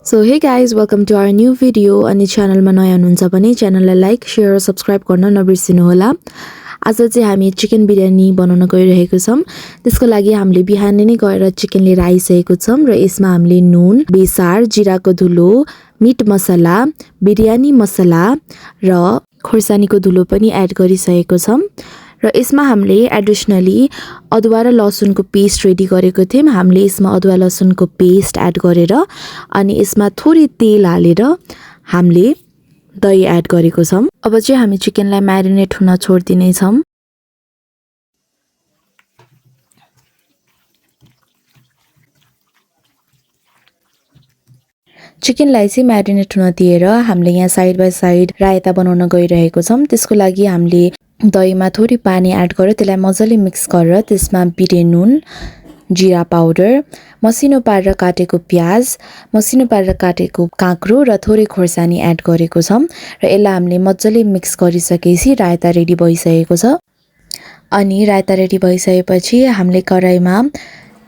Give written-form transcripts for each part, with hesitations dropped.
So hey guys, welcome to our new video अनि च्यानलमा नयाँ हुनुहुन्छ भने च्यानललाई लाइक, शेयर, सब्स्क्राइब गर्न नबिर्सिनु होला। आज चाहिँ हामी चिकन बिरयानी बनाउन गइरहेको छौं। त्यसको लागि हामीले बिहानै नै गएर चिकन लिएर आइसकेको छौं र यसमा हामीले नुन, बेसार, जिराको धुलो, मिट मसला, बिरयानी मसला र खुर्सानीको धुलो पनि एड गरिसकेको छौं। र यसमा हामीले एडिसनली अदुवा र लसुनको पेस्ट रेडी गरेको थियौं। हामीले यसमा अदुवा लसुनको पेस्ट एड गरेर अनि यसमा थोरै तेल हालेर हामीले दही एड गरेको छौं। अब चाहिँ हामी चिकनलाई म्यारिनेट हुन छोड्दिने छौं। चिकनलाई चाहिँ म्यारिनेट हुन दिएर हामीले यहाँ साइड बाइ साइड रायता बनाउन गइरहेको छौं। त्यसको लागि हामीले दहीमा थोरै पानी एड गरेर त्यसलाई मजाले मिक्स गरेर त्यसमा बिटे नुन, जिरा पाउडर, मसिनो पारेर काटेको प्याज, मसिनो पारेर काटेको काँक्रो र थोरै खोर्सानी एड गरेको छौं र यसलाई हामीले मजाले मिक्स गरिसकेपछि रायता रेडी भइसकेको छ। अनि रायता रेडी भइसकेपछि हामीले कराईमा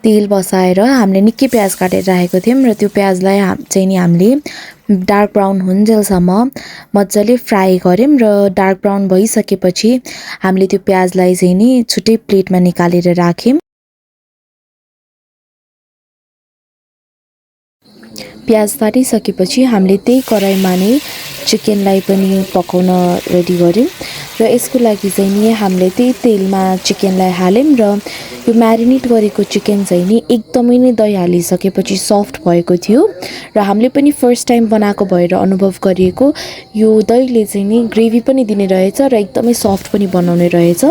तेल बसाएर हामीले निकै प्याज काटेर राखेको थियौं र त्यो प्याजलाई चाहिँ नि हामीले डार्क ब्राउन हुन्जेलसम्म मजाले फ्राई गर्यौं र डार्क ब्राउन भइसकेपछि हामीले त्यो प्याजलाई चाहिँ नि छुट्टै प्लेटमा निकालेर राख्यौं। प्याज तारिसकेपछि हामीले त्यही कराईमा नै चिकनलाई पनि पकाउन रेडी गर्यौं र यसको लागि चाहिँ नि हामीले त्यही तेलमा चिकनलाई हाल्यौं र यो म्यारिनेट गरेको चिकन चाहिँ नि एकदमै नै दही हालिसकेपछि सफ्ट भएको थियो र हामीले पनि फर्स्ट टाइम बनाएको भएर अनुभव गरिएको यो दहीले चाहिँ नि ग्रेभी पनि दिने रहेछ र एकदमै सफ्ट पनि बनाउने रहेछ,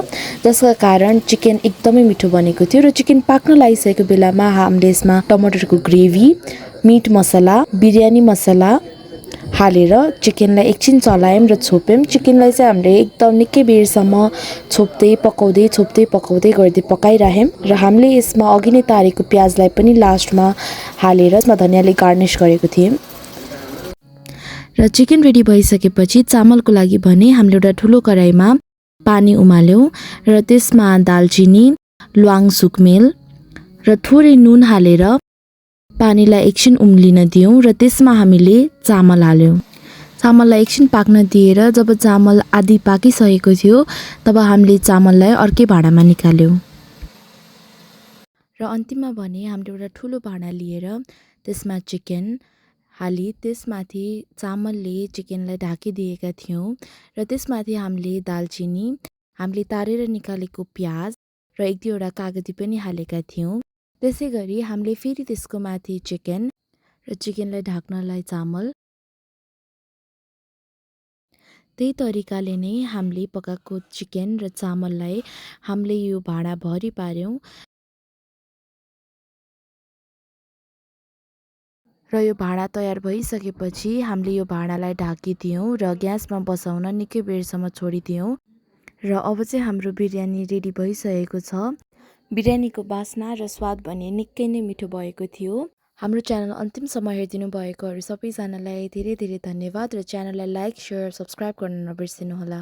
जसका कारण चिकन एकदमै मिठो बनेको थियो। र चिकन पाक्न लागिसकेको बेलामा हामीले यसमा टमाटरको ग्रेभी, मिट मसला, बिरयानी मसला हालेर चिकनलाई एकछिन चलायौं र छोप्यौं। चिकनलाई चाहिँ हामीले एकदम निकै बेरसम्म छोप्दै पकाउँदै गर्दै पकाइराख्यौं र हामीले यसमा अघि नै तारेको प्याजलाई पनि लास्टमा हालेर यसमा धनियाले गार्निश गरेको थियौं। र चिकन रेडी भइसकेपछि चामलको लागि भने हामीले एउटा ठुलो कराईमा पानी उमाल्यौं र त्यसमा दालचिनी, ल्वाङ सुकमेल र थोरै नुन हालेर पानीलाई एकछिन उम्लिन दियौं र त्यसमा हामीले चामल हाल्यौं। चामललाई एकछिन पाक्न दिएर जब चामल आधी पाकिसकेको थियो तब हामीले चामललाई अर्कै भाँडामा निकाल्यौं। र अन्तिममा भने हामीले एउटा ठुलो भाँडा लिएर त्यसमा चिकन हाली त्यसमाथि चामलले चिकनलाई ढाकिदिएका थियौं र त्यसमाथि हामीले दालचिनी, हामीले तारेर निकालेको प्याज र एक दुईवटा कागती पनि हालेका थियौं। त्यसैगरी हामीले फेरि त्यसको माथि चिकन र चिकनलाई ढाक्नलाई चामल, त्यही तरिकाले नै हामीले पकाएको चिकन र चामललाई हामीले यो भाँडा भरि पार्यौं र यो भाँडा तयार भइसकेपछि हामीले यो भाँडालाई ढाकिदियौं र ग्यासमा बसाउन निकै बेरसम्म छोडिदियौं र अब चाहिँ हाम्रो बिरयानी रेडी भइसकेको छ। बिरयानीको बास्ना र स्वाद भने निकै नै मिठो भएको थियो। हाम्रो च्यानल अन्तिमसम्म हेरिदिनु भएकोहरू सबैजनालाई धेरै धेरै धन्यवाद र च्यानललाई लाइक, शेयर, सब्स्क्राइब गर्न नबिर्सिनुहोला।